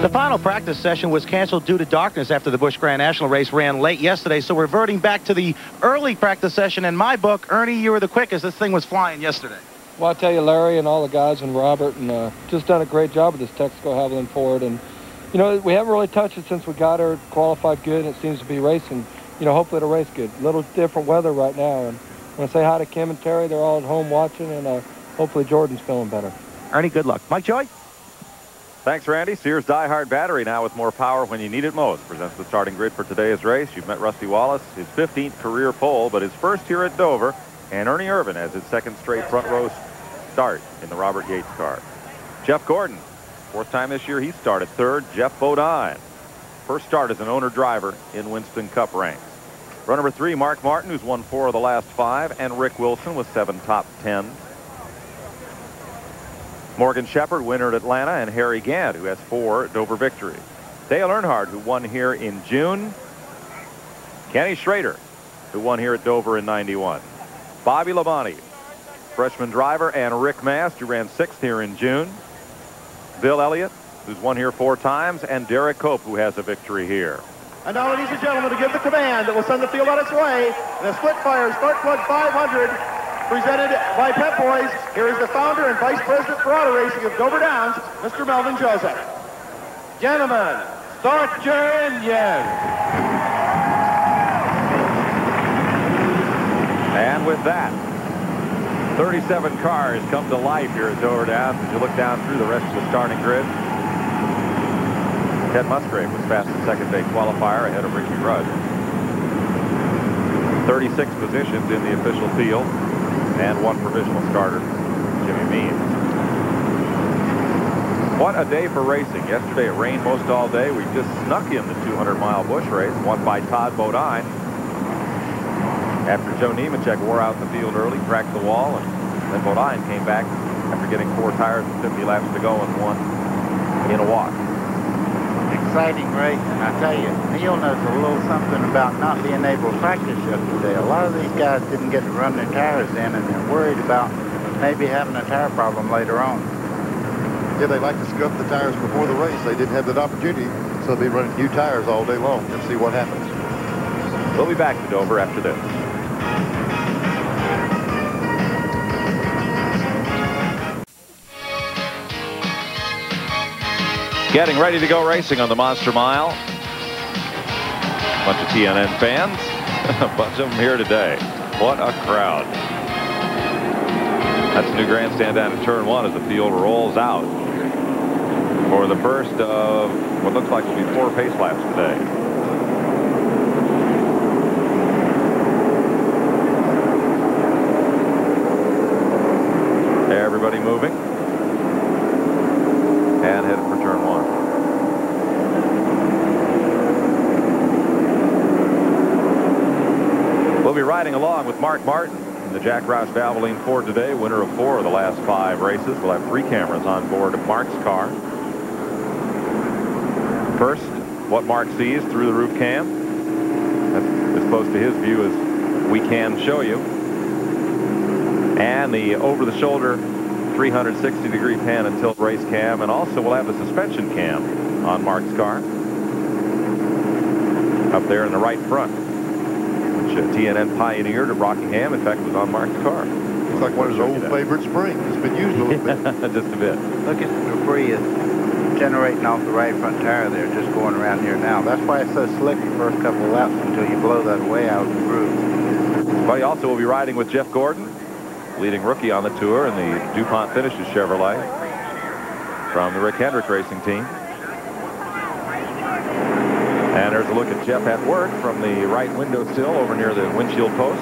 The final practice session was canceled due to darkness after the Busch Grand National race ran late yesterday, so we're reverting back to the early practice session. In my book, Ernie, you were the quickest. This thing was flying yesterday. Well, I tell you, Larry and all the guys and Robert and just done a great job with this Texaco Haviland Ford. And, you know, we haven't really touched it since we got her qualified good, and it seems to be racing. You know, hopefully it'll race good. A little different weather right now. And I want to say hi to Kim and Terry. They're all at home watching, and hopefully Jordan's feeling better. Ernie, good luck. Mike Joy? Thanks, Randy. Sears Die-Hard Battery, now with more power when you need it most, presents the starting grid for today's race. You've met Rusty Wallace, his 15th career pole, but his first here at Dover, and Ernie Irvin has his second straight front row start in the Robert Yates car. Jeff Gordon, fourth time this year he started third. Jeff Bodine, first start as an owner-driver in Winston Cup ranks. Run number 3, Mark Martin, who's won 4 of the last 5, and Rick Wilson with 7 top 10s. Morgan Shepherd, winner at Atlanta, and Harry Gant, who has 4 Dover victories. Dale Earnhardt, who won here in June. Kenny Schrader, who won here at Dover in '91. Bobby Labonte, freshman driver, and Rick Mast, who ran 6th here in June. Bill Elliott, who's won here 4 times, and Derek Cope, who has a victory here. And now, ladies and gentlemen, to give the command that will send the field on its way, the Splitfire Spark Plug 500, presented by Pep Boys. Here is the founder and vice president for auto racing of Dover Downs, Mr. Melvin Joseph. Gentlemen, start your engine. And with that, 37 cars come to life here at Dover Downs as you look down through the rest of the starting grid. Ted Musgrave was fastest second-day qualifier ahead of Ricky Rudd. 36 positions in the official field, and 1 provisional starter, Jimmy Means. What a day for racing. Yesterday it rained most all day. We just snuck in the 200-mile Busch race, won by Todd Bodine. After Joe Nemechek wore out the field early, cracked the wall, and then Bodine came back after getting 4 tires and 50 laps to go and won in a walk. Exciting race, and I tell you, Neil knows a little something about not being able to practice yesterday. A lot of these guys didn't get to run their tires in, and they're worried about maybe having a tire problem later on. Yeah, they like to scuff the tires before the race. They didn't have that opportunity, so they'll be running new tires all day long and see what happens. We'll be back to Dover after this. Getting ready to go racing on the Monster Mile. A bunch of TNN fans. A bunch of them here today. What a crowd. That's the new grandstand down to turn 1 as the field rolls out for the first of what looks like will be 4 pace laps today. Everybody moving. And headed for turn 1. We'll be riding along with Mark Martin in the Jack Roush Valvoline Ford today, winner of 4 of the last 5 races. We'll have 3 cameras on board of Mark's car. First, what Mark sees through the roof cam. That's as close to his view as we can show you. And the over-the-shoulder 360-degree pan and tilt race cam, and also we'll have a suspension cam on Mark's car up there in the right front, which TNN pioneered at Rockingham. In fact, was on Mark's car. It's like one of his old favorite springs. It's been used a little bit. Just a bit. Look at the debris is generating off the right front tire there, just going around here now. That's why it's so slick the first couple of laps until you blow that away out of the groove. Well, he also will be riding with Jeff Gordon, leading rookie on the tour in the DuPont Finishes Chevrolet from the Rick Hendrick Racing Team. And there's a look at Jeff at work from the right windowsill over near the windshield post.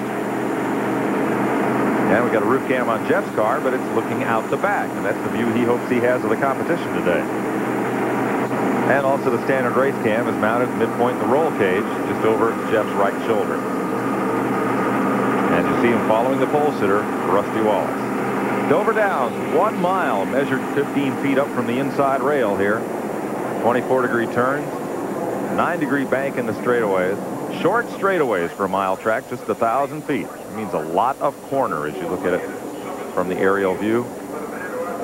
And we got a roof cam on Jeff's car, but it's looking out the back, and that's the view he hopes he has of the competition today. And also the standard race cam is mounted midpoint in the roll cage, just over Jeff's right shoulder. And you see him following the pole sitter, Rusty Wallace. Dover Downs, 1 mile, measured 15 feet up from the inside rail here. 24-degree turns, 9-degree bank in the straightaways. Short straightaways for a mile track, just 1,000 feet. It means a lot of corner as you look at it from the aerial view.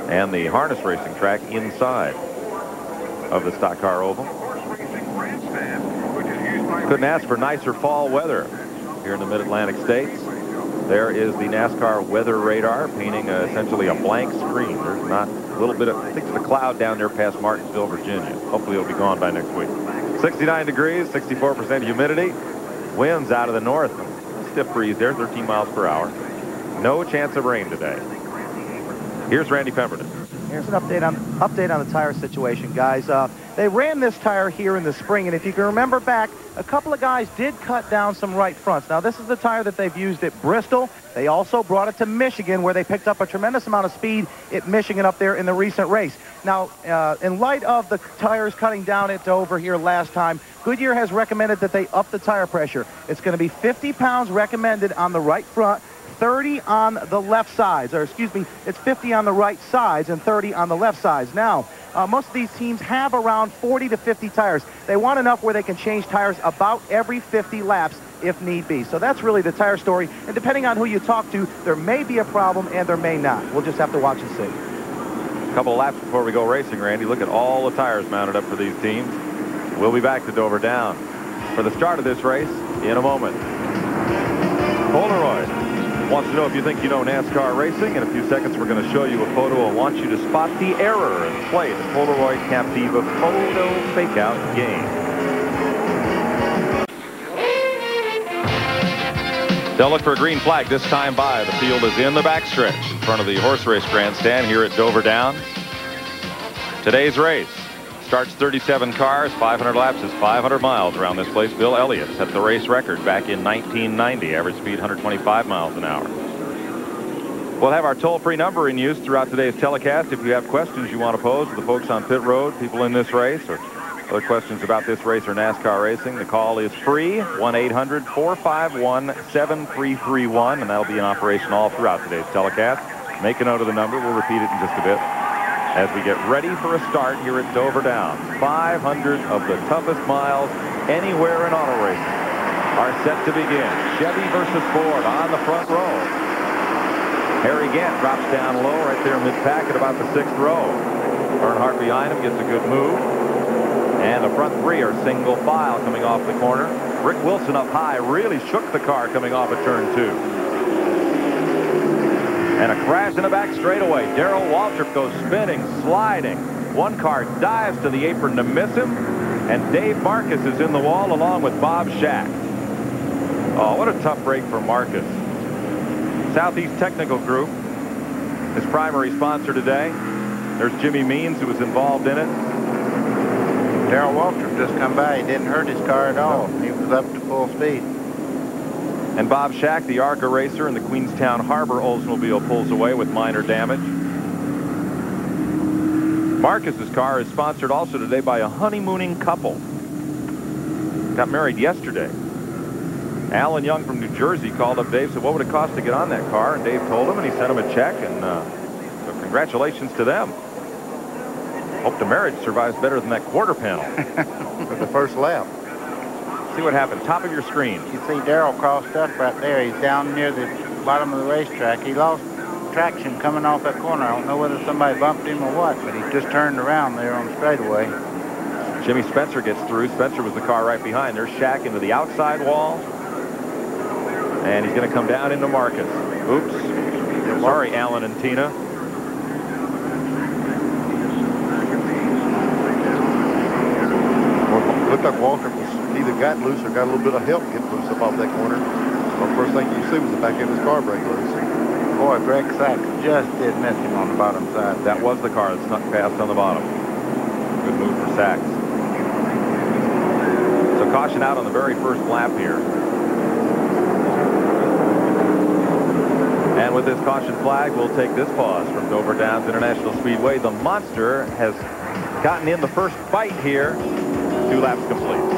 And the harness racing track inside of the stock car oval. Couldn't ask for nicer fall weather here in the mid-Atlantic states. There is the NASCAR weather radar painting essentially a blank screen. There's not a little bit of, I think, the cloud down there past Martinsville, Virginia. Hopefully it'll be gone by next week. 69 degrees, 64% humidity. Winds out of the north. Stiff breeze there, 13 miles per hour. No chance of rain today. Here's Randy Pemberton. Here's an update on the tire situation, guys. They ran this tire here in the spring, and if you can remember back, a couple of guys did cut down some right fronts. Now, this is the tire that they've used at Bristol. They also brought it to Michigan, where they picked up a tremendous amount of speed at Michigan up there in the recent race. Now, in light of the tires cutting down at Dover here last time, Goodyear has recommended that they up the tire pressure. It's going to be 50 pounds recommended on the right front, 30 on the left sides, or excuse me, it's 50 on the right sides and 30 on the left sides. Now, most of these teams have around 40 to 50 tires. They want enough where they can change tires about every 50 laps if need be. So that's really the tire story. And depending on who you talk to, there may be a problem and there may not. We'll just have to watch and see. A couple of laps before we go racing, Randy. Look at all the tires mounted up for these teams. We'll be back to Dover Down for the start of this race in a moment. Polaroid wants to know if you think you know NASCAR racing. In a few seconds, we're going to show you a photo and want you to spot the error and play the Polaroid Captiva photo fakeout game. They'll look for a green flag this time by. The field is in the backstretch in front of the horse race grandstand here at Dover Downs. Today's race starts 37 cars, 500 laps is 500 miles around this place. Bill Elliott set the race record back in 1990, average speed 125 miles an hour. We'll have our toll-free number in use throughout today's telecast. If you have questions you want to pose to the folks on pit road, people in this race, or other questions about this race or NASCAR racing, the call is free, 1-800-451-7331, and that'll be in operation all throughout today's telecast. Make a note of the number. We'll repeat it in just a bit as we get ready for a start here at Dover Downs. 500 of the toughest miles anywhere in auto racing are set to begin. Chevy versus Ford on the front row. Harry Gant drops down low right there mid-pack at about the 6th row. Earnhardt behind him gets a good move. And the front three are single file coming off the corner. Rick Wilson up high really shook the car coming off of turn 2. And a crash in the back straightaway. Darrell Waltrip goes spinning, sliding. One car dives to the apron to miss him. And Dave Marcis is in the wall along with Bob Schat. Oh, what a tough break for Marcis. Southeast Technical Group, his primary sponsor today. There's Jimmy Means, who was involved in it. Darrell Waltrip just come by. He didn't hurt his car at all. He was up to full speed. And Bob Schat, the ARCA racer in the Queenstown Harbor Oldsmobile, pulls away with minor damage. Marcus's car is sponsored also today by a honeymooning couple. Got married yesterday. Alan Young from New Jersey called up Dave, said, what would it cost to get on that car? And Dave told him, and he sent him a check, and so congratulations to them. Hope the marriage survives better than that quarter panel. For the first lap. See what happened. Top of your screen. You see Darrell crossed up right there. He's down near the bottom of the racetrack. He lost traction coming off that corner. I don't know whether somebody bumped him or what, but he just turned around there on the straightaway. Jimmy Spencer gets through. Spencer was the car right behind. There's Shack into the outside wall. And he's going to come down into Marcus. Oops. Sorry, Alan and Tina. Looked like Waltrip was either got loose or got a little bit of help getting loose up off that corner. So the first thing you see was the back end of his car break loose. Boy, Greg Sachs just did miss him on the bottom side. That was the car that snuck past on the bottom. Good move for Sachs. So caution out on the very first lap here. And with this caution flag, we'll take this pause from Dover Downs International Speedway. The Monster has gotten in the first fight here. 2 laps complete.